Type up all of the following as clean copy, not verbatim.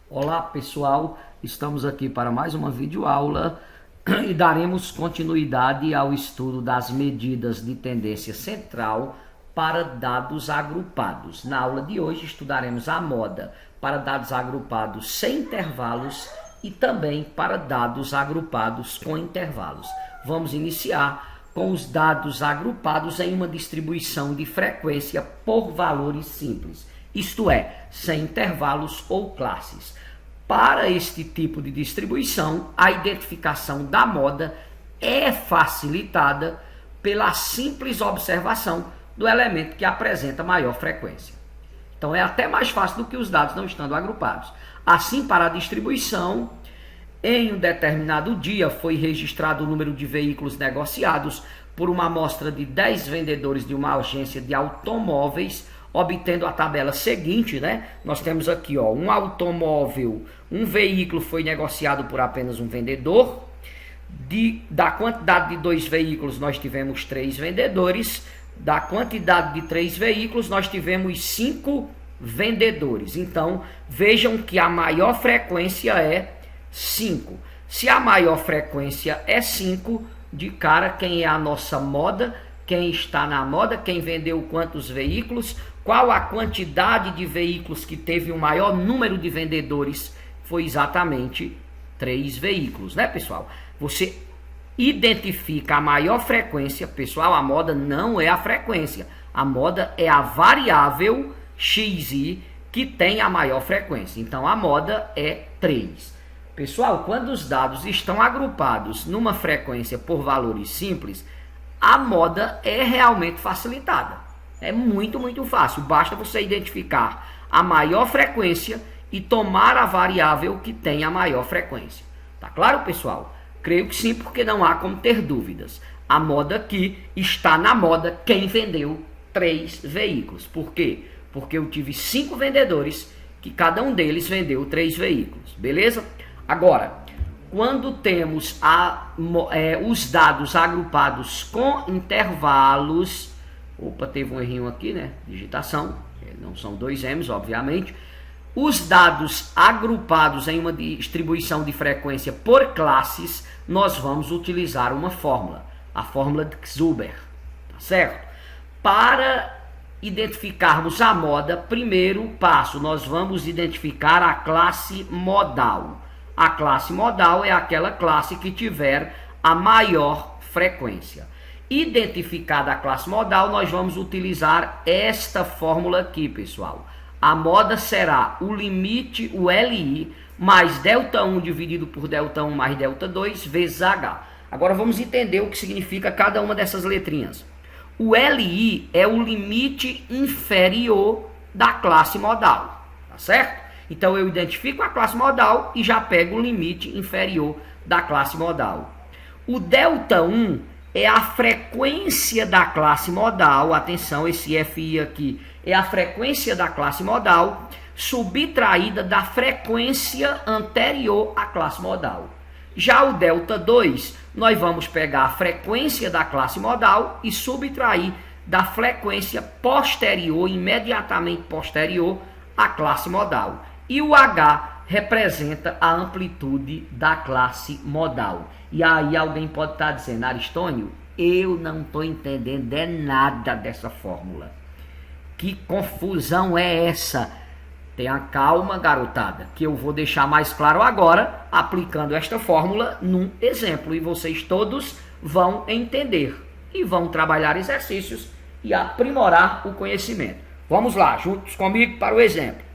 Olá pessoal, estamos aqui para mais uma videoaula e daremos continuidade ao estudo das medidas de tendência central para dados agrupados. Na aula de hoje estudaremos a moda para dados agrupados sem intervalos e também para dados agrupados com intervalos. Vamos iniciar com os dados agrupados em uma distribuição de frequência por valores simples, isto é, sem intervalos ou classes. Para este tipo de distribuição, a identificação da moda é facilitada pela simples observação do elemento que apresenta maior frequência. Então é até mais fácil do que os dados não estando agrupados. Assim, para a distribuição, em um determinado dia foi registrado o número de veículos negociados por uma amostra de 10 vendedores de uma agência de automóveis, obtendo a tabela seguinte, né? Nós temos aqui, ó, um automóvel, um veículo foi negociado por apenas um vendedor. Da quantidade de 2 veículos, nós tivemos 3 vendedores. Da quantidade de 3 veículos, nós tivemos 5 vendedores. Então, vejam que a maior frequência é 5. Se a maior frequência é 5, de cara, quem é a nossa moda? Quem está na moda? Quem vendeu quantos veículos? Qual a quantidade de veículos que teve o maior número de vendedores? Foi exatamente 3 veículos, né, pessoal? Você identifica a maior frequência. Pessoal, a moda não é a frequência. A moda é a variável xi que tem a maior frequência. Então, a moda é 3. Pessoal, quando os dados estão agrupados numa frequência por valores simples, a moda é realmente facilitada. É muito fácil. Basta você identificar a maior frequência e tomar a variável que tem a maior frequência. Tá claro, pessoal? Creio que sim, porque não há como ter dúvidas. A moda aqui está na moda quem vendeu 3 veículos. Por quê? Porque eu tive 5 vendedores que cada um deles vendeu 3 veículos. Beleza? Agora, quando temos os dados agrupados com intervalos, opa, teve um errinho aqui, né? Digitação, não são 2 M's, obviamente. Os dados agrupados em uma distribuição de frequência por classes, nós vamos utilizar uma fórmula, a fórmula de Zuber, tá certo? Para identificarmos a moda, primeiro passo, nós vamos identificar a classe modal. A classe modal é aquela classe que tiver a maior frequência. Identificada a classe modal, nós vamos utilizar esta fórmula aqui, pessoal. A moda será o limite, o LI, mais Δ1 dividido por Δ1 mais Δ2 vezes H. Agora vamos entender o que significa cada uma dessas letrinhas. O LI é o limite inferior da classe modal, tá certo? Então eu identifico a classe modal e já pego o limite inferior da classe modal. O Δ1 é a frequência da classe modal, atenção, esse FI aqui é a frequência da classe modal subtraída da frequência anterior à classe modal. Já o Δ2, nós vamos pegar a frequência da classe modal e subtrair da frequência posterior, imediatamente posterior à classe modal. E o H representa a amplitude da classe modal. E aí alguém pode estar dizendo, Aristônio, eu não estou entendendo nada dessa fórmula. Que confusão é essa? Tenha calma, garotada, que eu vou deixar mais claro agora, aplicando esta fórmula num exemplo. E vocês todos vão entender e vão trabalhar exercícios e aprimorar o conhecimento. Vamos lá, juntos comigo para o exemplo.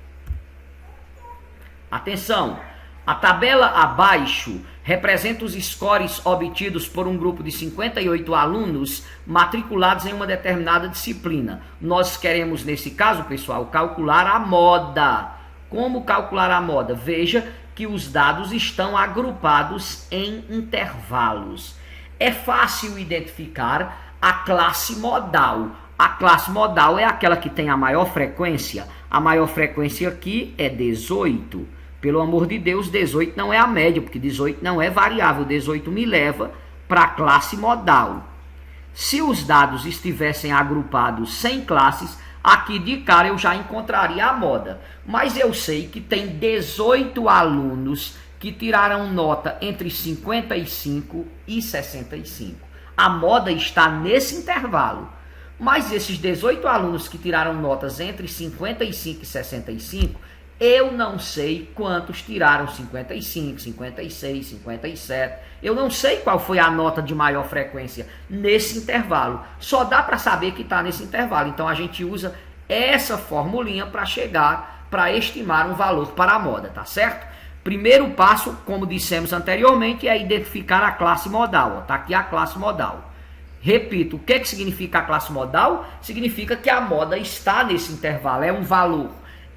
Atenção, a tabela abaixo representa os scores obtidos por um grupo de 58 alunos matriculados em uma determinada disciplina. Nós queremos, nesse caso, pessoal, calcular a moda. Como calcular a moda? Veja que os dados estão agrupados em intervalos. É fácil identificar a classe modal. A classe modal é aquela que tem a maior frequência. A maior frequência aqui é 18. Pelo amor de Deus, 18 não é a média, porque 18 não é variável. 18 me leva para a classe modal. Se os dados estivessem agrupados sem classes, aqui de cara eu já encontraria a moda. Mas eu sei que tem 18 alunos que tiraram nota entre 55 e 65. A moda está nesse intervalo. Mas esses 18 alunos que tiraram notas entre 55 e 65, eu não sei quantos tiraram 55, 56, 57. Eu não sei qual foi a nota de maior frequência nesse intervalo. Só dá para saber que está nesse intervalo. Então a gente usa essa formulinha para chegar, para estimar um valor para a moda, tá certo? Primeiro passo, como dissemos anteriormente, é identificar a classe modal. Está aqui a classe modal. Repito, o que significa a classe modal? Significa que a moda está nesse intervalo, é um valor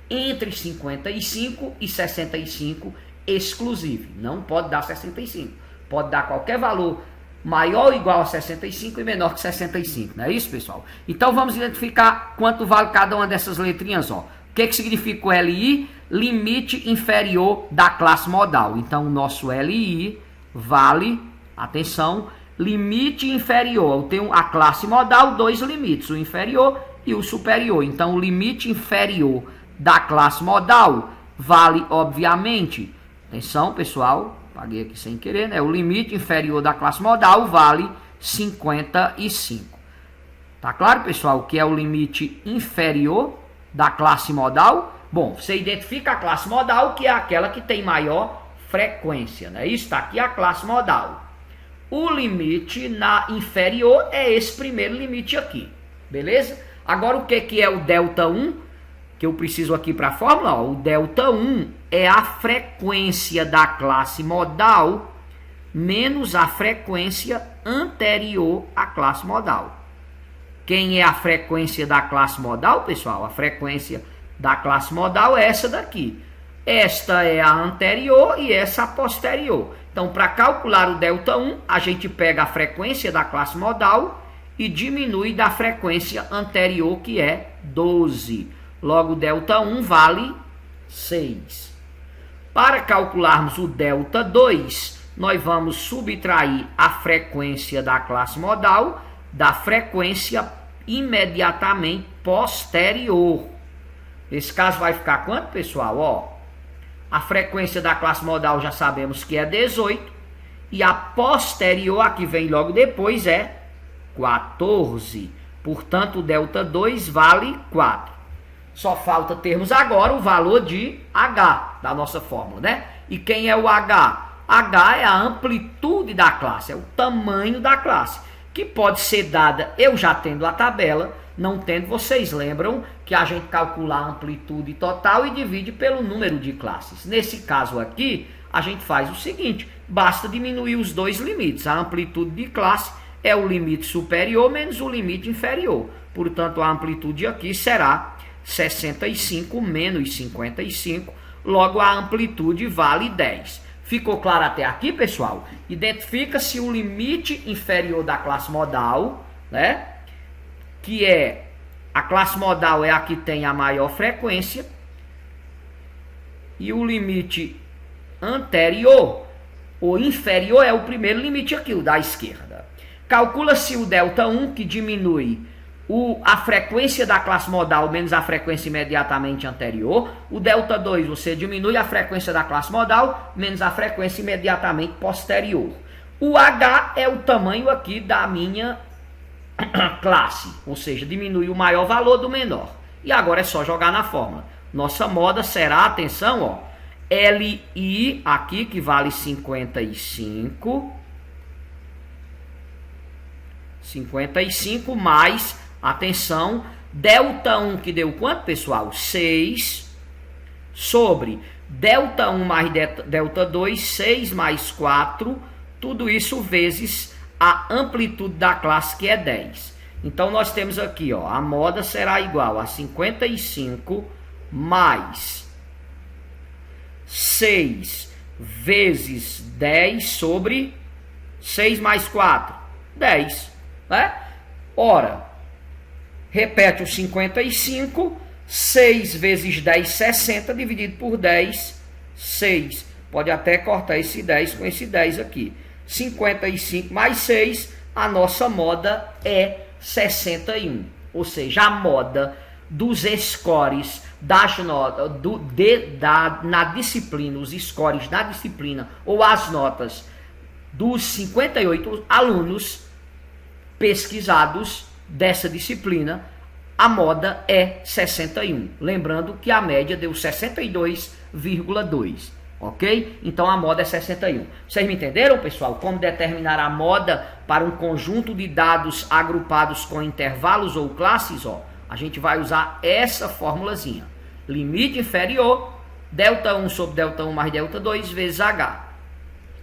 entre 55 e 65 exclusivo. Não pode dar 65, pode dar qualquer valor maior ou igual a 65 e menor que 65, não é isso, pessoal? Então vamos identificar quanto vale cada uma dessas letrinhas, ó. O que que significa o LI? Limite inferior da classe modal. Então o nosso LI vale, atenção, limite inferior. Eu tenho a classe modal, dois limites, o inferior e o superior. Então o limite inferior da classe modal vale, obviamente, atenção pessoal, paguei aqui sem querer, né? O limite inferior da classe modal vale 55. Tá claro, pessoal, o que é o limite inferior da classe modal? Bom, você identifica a classe modal, que é aquela que tem maior frequência, né? Isso está aqui a classe modal. O limite na inferior é esse primeiro limite aqui, beleza? Agora o que é o delta 1? Que eu preciso aqui para a fórmula, ó, o delta 1 é a frequência da classe modal menos a frequência anterior à classe modal. Quem é a frequência da classe modal, pessoal? A frequência da classe modal é essa daqui. Esta é a anterior e essa a posterior. Então, para calcular o delta 1, a gente pega a frequência da classe modal e diminui da frequência anterior, que é 12. Logo, delta 1 vale 6. Para calcularmos o delta 2, nós vamos subtrair a frequência da classe modal da frequência imediatamente posterior. Nesse caso vai ficar quanto, pessoal? Ó, a frequência da classe modal já sabemos que é 18. E a posterior, a que vem logo depois, é 14. Portanto, o delta 2 vale 4. Só falta termos agora o valor de H da nossa fórmula, né? E quem é o H? H é a amplitude da classe, é o tamanho da classe, que pode ser dada, eu já tendo a tabela, não tendo, vocês lembram que a gente calcula a amplitude total e divide pelo número de classes. Nesse caso aqui, a gente faz o seguinte, basta diminuir os dois limites. A amplitude de classe é o limite superior menos o limite inferior. Portanto, a amplitude aqui será 65 menos 55, logo a amplitude vale 10. Ficou claro até aqui, pessoal? Identifica-se o limite inferior da classe modal, né? Que é, a classe modal é a que tem a maior frequência, e o limite anterior, ou inferior, é o primeiro limite aqui, o da esquerda. Calcula-se o delta 1, que diminui a frequência da classe modal menos a frequência imediatamente anterior. O delta 2, você diminui a frequência da classe modal menos a frequência imediatamente posterior. O H é o tamanho aqui da minha classe, ou seja, diminui o maior valor do menor. E agora é só jogar na fórmula. Nossa moda será, atenção, ó, LI aqui, que vale 55 mais, atenção, delta 1, que deu quanto, pessoal? 6, sobre delta 1 mais delta 2, 6 mais 4, tudo isso vezes a amplitude da classe, que é 10. Então, nós temos aqui, ó, a moda será igual a 55 mais 6 vezes 10 sobre 6 mais 4, 10, né? Ora, repete o 55, 6 vezes 10, 60, dividido por 10, 6. Pode até cortar esse 10 com esse 10 aqui. 55 mais 6, a nossa moda é 61. Ou seja, a moda dos scores na disciplina, os scores da disciplina ou as notas dos 58 alunos pesquisados dessa disciplina, a moda é 61. Lembrando que a média deu 62,2. Ok? Então a moda é 61. Vocês me entenderam, pessoal? Como determinar a moda para um conjunto de dados agrupados com intervalos ou classes? Ó, a gente vai usar essa formulazinha. Limite inferior, delta 1 sobre delta 1 mais delta 2 vezes H.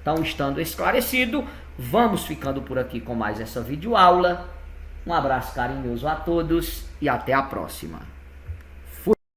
Então, estando esclarecido, vamos ficando por aqui com mais essa videoaula. Um abraço carinhoso a todos e até a próxima.